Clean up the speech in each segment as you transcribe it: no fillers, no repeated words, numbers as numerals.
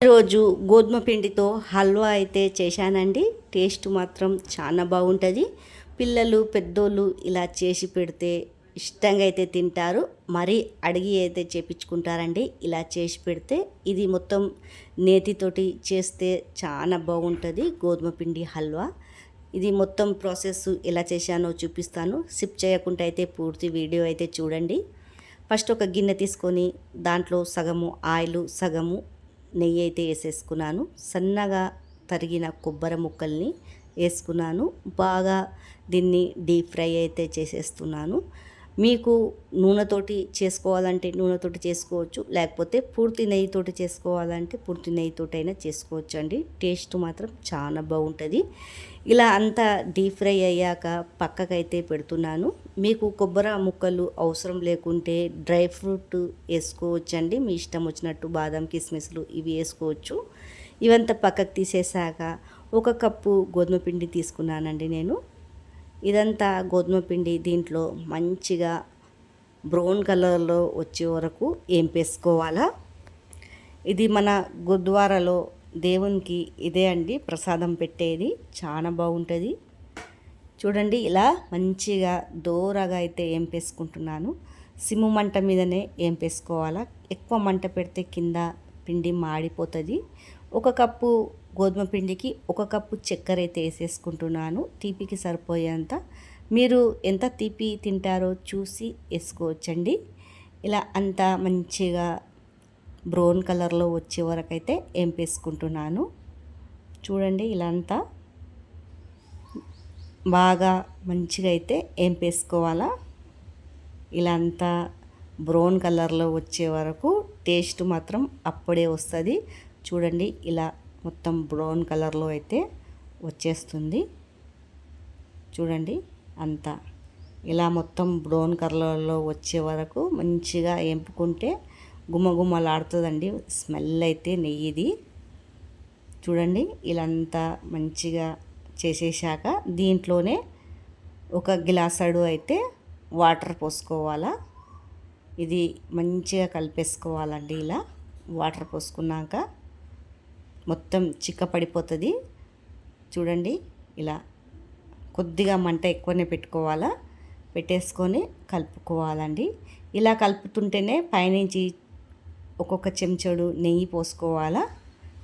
రోజు గోధుమ పిండితో హల్వా అయితే చేశానండి. టేస్ట్ మాత్రం చాలా బాగుంటుంది. పిల్లలు పెద్దోళ్ళు ఇలా చేసి పెడితే ఇష్టంగా అయితే తింటారు. మరీ అడిగి అయితే చేపించుకుంటారండి. ఇలా చేసి పెడితే ఇది మొత్తం నేతితోటి చేస్తే చాలా బాగుంటుంది గోధుమ పిండి హల్వా. ఇది మొత్తం ప్రాసెస్ ఎలా చేశానో చూపిస్తాను. స్కిప్ చేయకుండా అయితే పూర్తి వీడియో అయితే చూడండి. ఫస్ట్ ఒక గిన్నె తీసుకొని దాంట్లో సగము ఆయిల్ సగము నెయ్యి అయితే వేసేసుకున్నాను. సన్నగా తరిగిన కొబ్బరి ముక్కల్ని వేసుకున్నాను. బాగా దీన్ని డీప్ ఫ్రై అయితే చేసేస్తున్నాను. మీకు నూనెతోటి చేసుకోవాలంటే నూనెతోటి చేసుకోవచ్చు, లేకపోతే పూర్తి నెయ్యితోటి చేసుకోవాలంటే పూర్తి నెయ్యితోటైనా చేసుకోవచ్చు అండి. టేస్ట్ మాత్రం చాలా బాగుంటుంది. ఇలా అంతా డీప్ ఫ్రై అయ్యాక పక్కకైతే పెడుతున్నాను. మీకు కొబ్బరి ముక్కలు అవసరం లేకుంటే డ్రై ఫ్రూట్ వేసుకోవచ్చు అండి. మీ ఇష్టం వచ్చినట్టు బాదం కిస్మిస్లు ఇవి వేసుకోవచ్చు. ఇవంతా పక్కకు తీసేసాక ఒక కప్పు గోధుమ పిండి తీసుకున్నానండి నేను. ఇదంతా గోధుమ పిండి దీంట్లో మంచిగా బ్రౌన్ కలర్లో వచ్చే వరకు ఏంపేసుకోవాలా. ఇది మన గురుద్వారాలో దేవునికి ఇదే అండి ప్రసాదం పెట్టేది. చాలా బాగుంటుంది. చూడండి ఇలా మంచిగా దోరగా అయితే ఏంపేసుకుంటున్నాను. సిమ్ము మంట మీదనే ఏంపేసుకోవాలా. ఎక్కువ మంట పెడితే కింద పిండి మాడిపోతుంది. ఒక కప్పు గోధుమ పిండికి ఒక కప్పు చక్కెర అయితే వేసేసుకుంటున్నాను, తీపికి సరిపోయేంత. మీరు ఎంత తీపి తింటారో చూసి వేసుకోవచ్చండి. ఇలా అంతా మంచిగా బ్రౌన్ కలర్లో వచ్చే వరకు అయితే ఏంపేసుకుంటున్నాను. చూడండి ఇలా అంతా బాగా మంచిగా అయితే ఏంపేసుకోవాలా. ఇలా అంతా బ్రౌన్ కలర్లో వచ్చే వరకు టేస్ట్ మాత్రం అప్పుడే వస్తుంది. చూడండి ఇలా మొత్తం బ్రౌన్ కలర్లో అయితే వచ్చేస్తుంది. చూడండి అంతా ఇలా మొత్తం బ్రౌన్ కలర్లో వచ్చే వరకు మంచిగా ఏంపుకుంటే గుమగుమలాడుతుందండి స్మెల్ అయితే నెయ్యిది. చూడండి ఇలా అంతా మంచిగా చేసేసాక దీంట్లోనే ఒక గ్లాసడు అయితే వాటర్ పోసుకోవాలా. ఇది మంచిగా కలిపేసుకోవాలండి. ఇలా వాటర్ పోసుకున్నాక మొత్తం చిక్కపడిపోతుంది. చూడండి ఇలా కొద్దిగా మంట ఎక్కువనే పెట్టుకోవాలా. పెట్టేసుకొని కలుపుకోవాలండి. ఇలా కలుపుతుంటేనే పైనుంచి ఒక్కొక్క చెంచాడు నెయ్యి పోసుకోవాలా.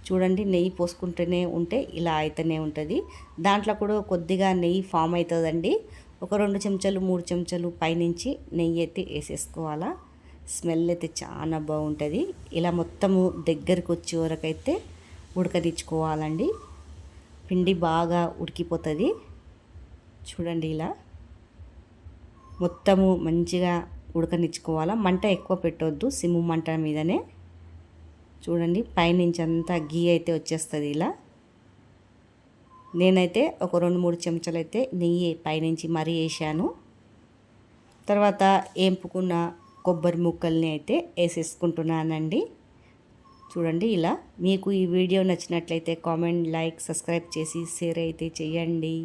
చూడండి నెయ్యి పోసుకుంటూనే ఉంటే ఇలా అయితేనే ఉంటుంది. దాంట్లో కూడా కొద్దిగా నెయ్యి ఫామ్ అవుతుందండి. ఒక 2 చెంచాలు 3 చెంచాలు పైనుంచి నెయ్యి అయితే వేసేసుకోవాలా. స్మెల్ అయితే చాలా బాగుంటుంది. ఇలా మొత్తము దగ్గరికి వచ్చే వరకు అయితే ఉడకనిచ్చుకోవాలండి. పిండి బాగా ఉడికిపోతుంది. చూడండి ఇలా మొత్తము మంచిగా ఉడకనిచ్చుకోవాలా. మంట ఎక్కువ పెట్టొద్దు, సిమ్ము మంట మీదనే. చూడండి పైనుంచి అంతా గీ అయితే వచ్చేస్తుంది. ఇలా నేనైతే ఒక 2-3 చెంచాలు అయితే నెయ్యి పైనుంచి మరీ వేసాను. తర్వాత ఏంపుకున్న కొబ్బరి ముక్కల్ని అయితే వేసేసుకుంటున్నానండి. చూడండి ఇలా. మీకు ఈ వీడియో నచ్చినట్లయితే కామెంట్, లైక్, సబ్స్క్రైబ్ చేసి షేర్ అయితే చేయండి.